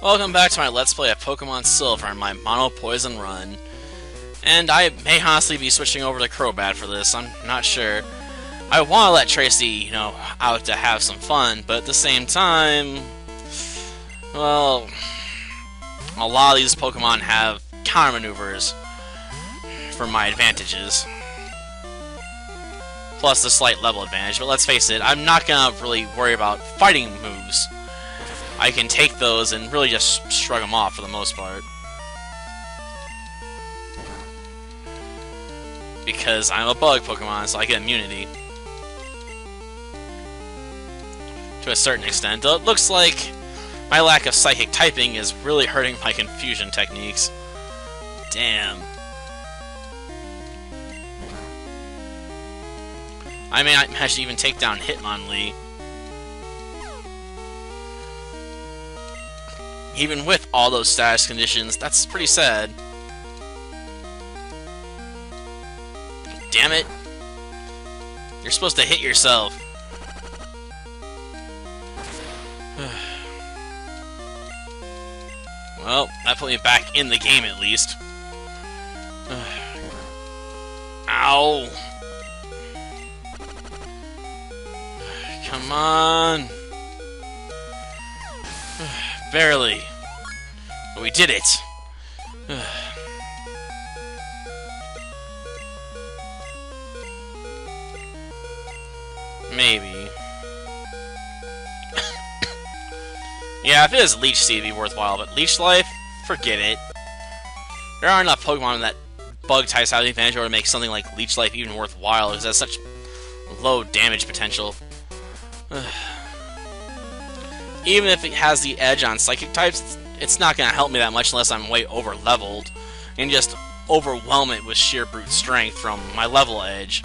Welcome back to my Let's Play of Pokemon Silver and my Mono Poison run. And I may honestly be switching over to Crobat for this, I'm not sure. I want to let Tracy, out to have some fun, but at the same time, well, a lot of these Pokemon have counter maneuvers for my advantages. Plus the slight level advantage, but let's face it, I'm not gonna really worry about fighting moves. I can take those and really just shrug them off for the most part. Because I'm a bug Pokemon, so I get immunity. To a certain extent. Though it looks like my lack of psychic typing is really hurting my confusion techniques. Damn. I may not actually even take down Hitmonlee. Even with all those status conditions, that's pretty sad. Damn it. You're supposed to hit yourself. Well, that put me back in the game at least. Ow. Come on. Barely. But we did it. Maybe. Yeah, if it is Leech Seed, it'd be worthwhile, but Leech Life? Forget it. There aren't enough Pokemon in that bug types have the advantage to make something like Leech Life even worthwhile, because it has such low damage potential. Even if it has the edge on Psychic types, it's not going to help me that much unless I'm way over-leveled, and just overwhelm it with sheer brute strength from my level edge.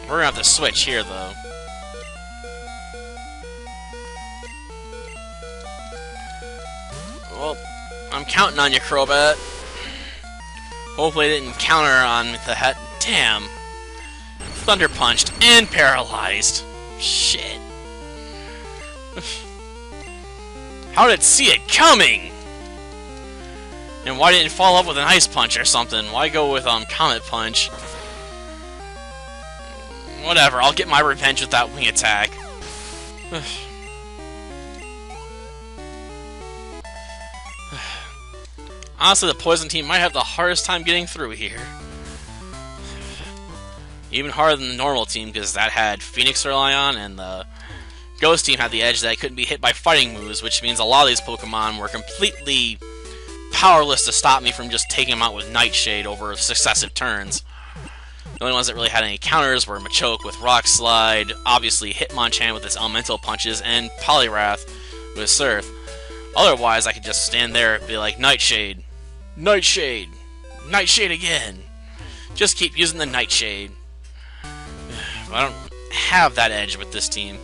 We're going to have to switch here, though. Well, I'm counting on you, Crobat. Hopefully it didn't counter on the head. Damn. Thunder Punched and paralyzed. Shit. How did it see it coming? And why didn't it follow up with an Ice Punch or something? Why go with Comet Punch? Whatever, I'll get my revenge with that wing attack. Honestly, the Poison team might have the hardest time getting through here. Even harder than the normal team, because that had Phoenix to rely on, and the Ghost team had the edge that it couldn't be hit by fighting moves, which means a lot of these Pokemon were completely powerless to stop me from just taking them out with Nightshade over successive turns. The only ones that really had any counters were Machoke with Rock Slide, obviously Hitmonchan with its elemental punches, and Poliwrath with Surf. Otherwise, I could just stand there and be like, Nightshade, Nightshade, Nightshade again. Just keep using the Nightshade. But I don't have that edge with this team.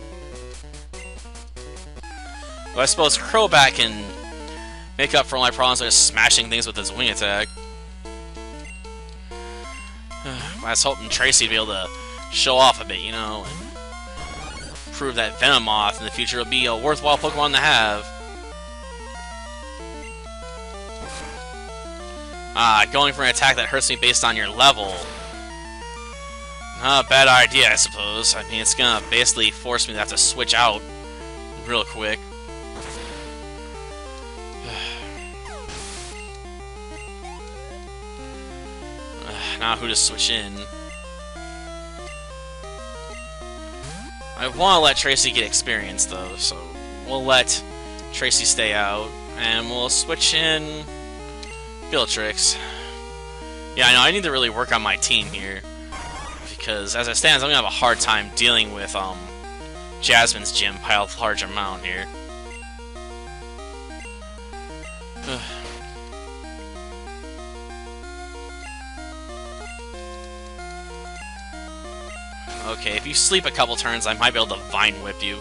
But I suppose Crobat can make up for all my problems by just smashing things with his wing attack. I was hoping Tracy would be able to show off a bit, and prove that Venomoth in the future will be a worthwhile Pokemon to have. Going for an attack that hurts me based on your level. Not a bad idea, I suppose. I mean, it's gonna basically force me to have to switch out real quick. Now who to switch in? I want to let Tracy get experience, though, so we'll let Tracy stay out, and we'll switch in Bellatrix. Yeah, I know, I need to really work on my team here, because as it stands, I'm going to have a hard time dealing with Jasmine's gym by a large amount here. Okay, if you sleep a couple turns, I might be able to Vine Whip you.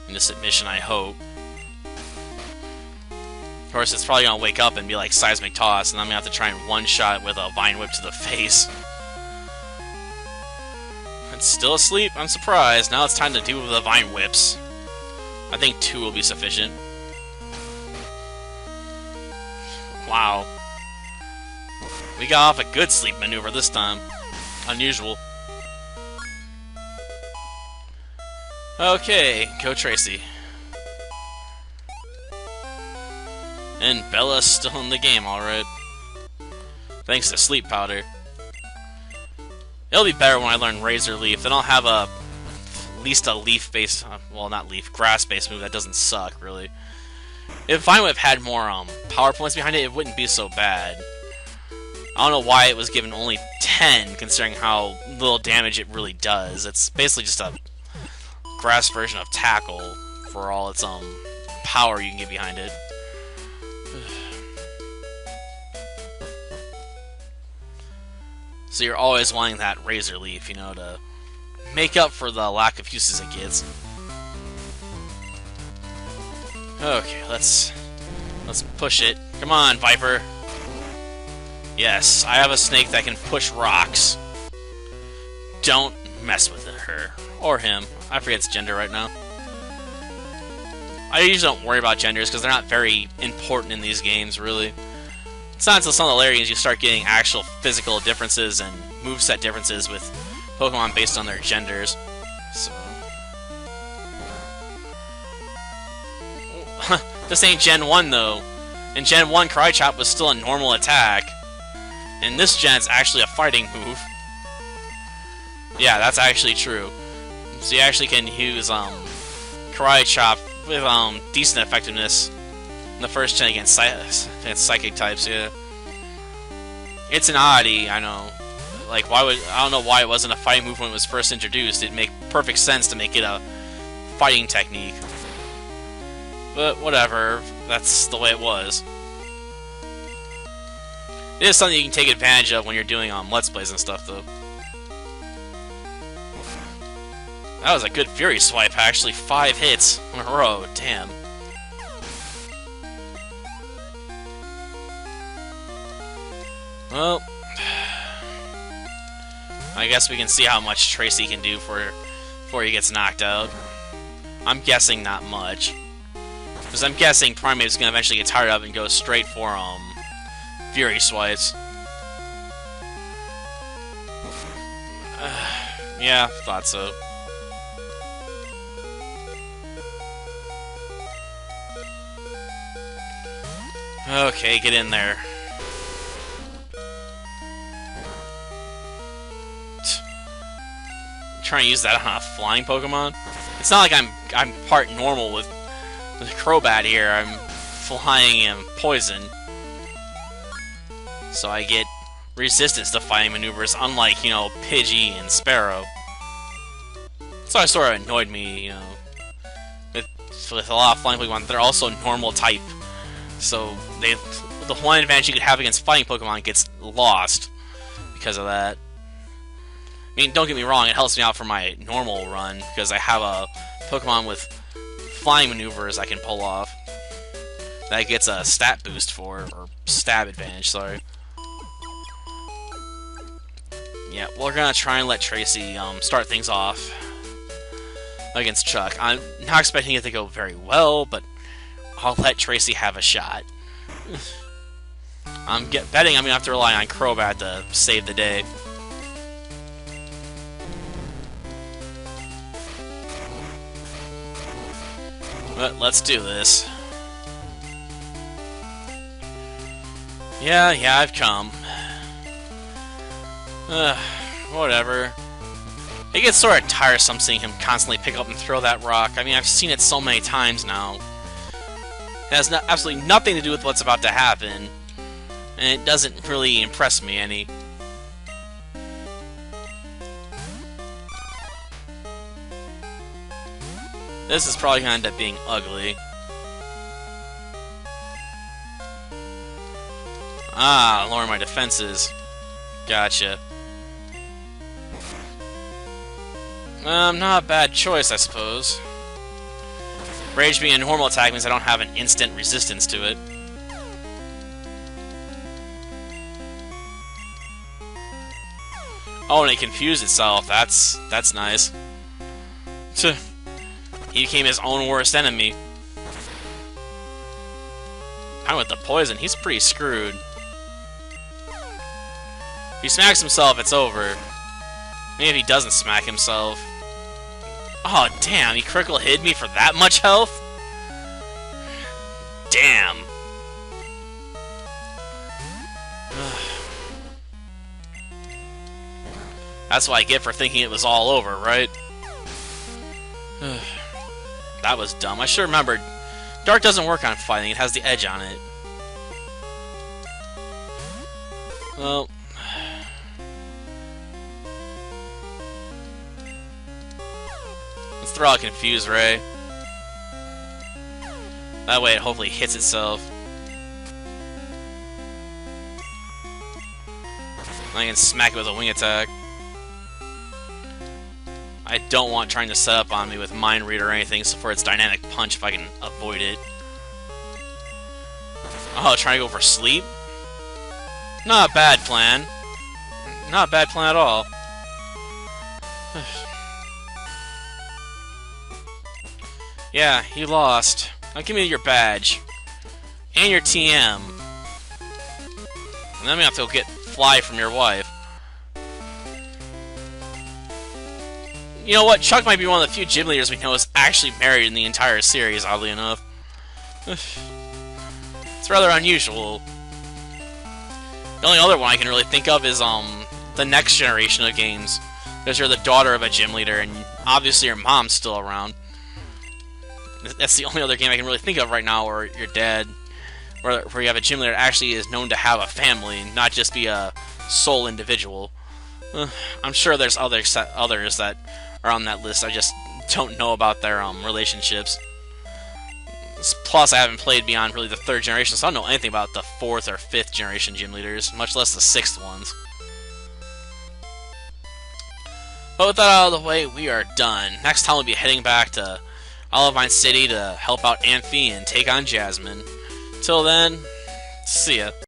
In this submission, I hope. Of course, it's probably going to wake up and be like Seismic Toss, and I'm going to have to try and one-shot it with a Vine Whip to the face. It's still asleep? I'm surprised. Now it's time to do the Vine Whips. I think 2 will be sufficient. Wow. We got off a good sleep maneuver this time. Unusual. Okay, go Tracy. And Bella's still in the game, alright. Thanks to sleep powder. It'll be better when I learn Razor Leaf. Then I'll have at least a leaf-based, well, not leaf, grass-based move that doesn't suck, really. If I would have had more power points behind it, it wouldn't be so bad. I don't know why it was given only 10, considering how little damage it really does. It's basically just a grass version of Tackle for all its power you can get behind it. So you're always wanting that Razor Leaf, you know, to make up for the lack of uses it gets. Okay, let's push it. Come on, Viper. Yes, I have a snake that can push rocks. Don't mess with her. Or him. I forget its gender right now. I usually don't worry about genders because they're not very important in these games, really. It's not until some of the later games you start getting actual physical differences and moveset differences with Pokemon based on their genders. So... this ain't Gen 1, though. In Gen 1, Crychop was still a normal attack. And this gen, it's actually a fighting move. Yeah, that's actually true. So you actually can use Crychop with decent effectiveness in the first gen against psychic types. Yeah, it's an oddity, I know. Like, I don't know why it wasn't a fighting move when it was first introduced. It'd make perfect sense to make it a fighting technique. But whatever, that's the way it was. It is something you can take advantage of when you're doing Let's Plays and stuff, though. That was a good Fury Swipe, actually. 5 hits in a row. Damn. Well, I guess we can see how much Tracy can do before he gets knocked out. I'm guessing not much. Because I'm guessing Primate's gonna eventually get tired of it and go straight for, Fury Swipes. Yeah, thought so. Okay, get in there. Trying to use that on a flying Pokemon? It's not like I'm part normal with Crobat here. I'm flying and poison. So I get resistance to fighting maneuvers, unlike, you know, Pidgey and Sparrow. So it sort of annoyed me, you know. With a lot of flying Pokemon, they're also normal type. So the one advantage you could have against fighting Pokemon gets lost because of that. I mean, don't get me wrong, it helps me out for my normal run, because I have a Pokemon with flying maneuvers I can pull off. That gets a stat boost for, or stab advantage, sorry. Yeah, we're gonna try and let Tracy start things off against Chuck. I'm not expecting it to go very well, but I'll let Tracy have a shot. I'm betting I'm gonna have to rely on Crobat to save the day. But let's do this. Yeah, I've come. Whatever. It gets sort of tiresome seeing him constantly pick up and throw that rock. I mean, I've seen it so many times now. It has absolutely nothing to do with what's about to happen. And it doesn't really impress me any. This is probably going to end up being ugly. Ah, lower my defenses. Gotcha. Not a bad choice, I suppose. Rage being a normal attack means I don't have an instant resistance to it. Oh, and it confused itself. That's nice. He became his own worst enemy. And with the poison, he's pretty screwed. If he smacks himself, it's over. Maybe if he doesn't smack himself. Oh, damn, he critical hit me for that much health? Damn. That's what I get for thinking it was all over, right? That was dumb. I should remember, Dark doesn't work on fighting, it has the edge on it. Well... let's throw out Confuse Ray. That way it hopefully hits itself. I can smack it with a wing attack. I don't want trying to set up on me with Mind Read or anything so for its Dynamic Punch if I can avoid it. Oh, trying to go for sleep? Not a bad plan. Not a bad plan at all. Yeah, you lost. Now give me your badge. And your TM. And then we have to go get Fly from your wife. You know what? Chuck might be one of the few gym leaders we know is actually married in the entire series, oddly enough. It's rather unusual. The only other one I can really think of is the next generation of games. Because you're the daughter of a gym leader, and obviously your mom's still around. That's the only other game I can really think of right now where your dad, where you have a gym leader that actually is known to have a family, not just be a sole individual. I'm sure there's others that are on that list. I just don't know about their relationships. Plus, I haven't played beyond really the 3rd generation, so I don't know anything about the 4th or 5th generation gym leaders, much less the 6th ones. But with that out of the way, we are done. Next time we'll be heading back to Olivine City to help out Amphi and take on Jasmine. Till then, see ya.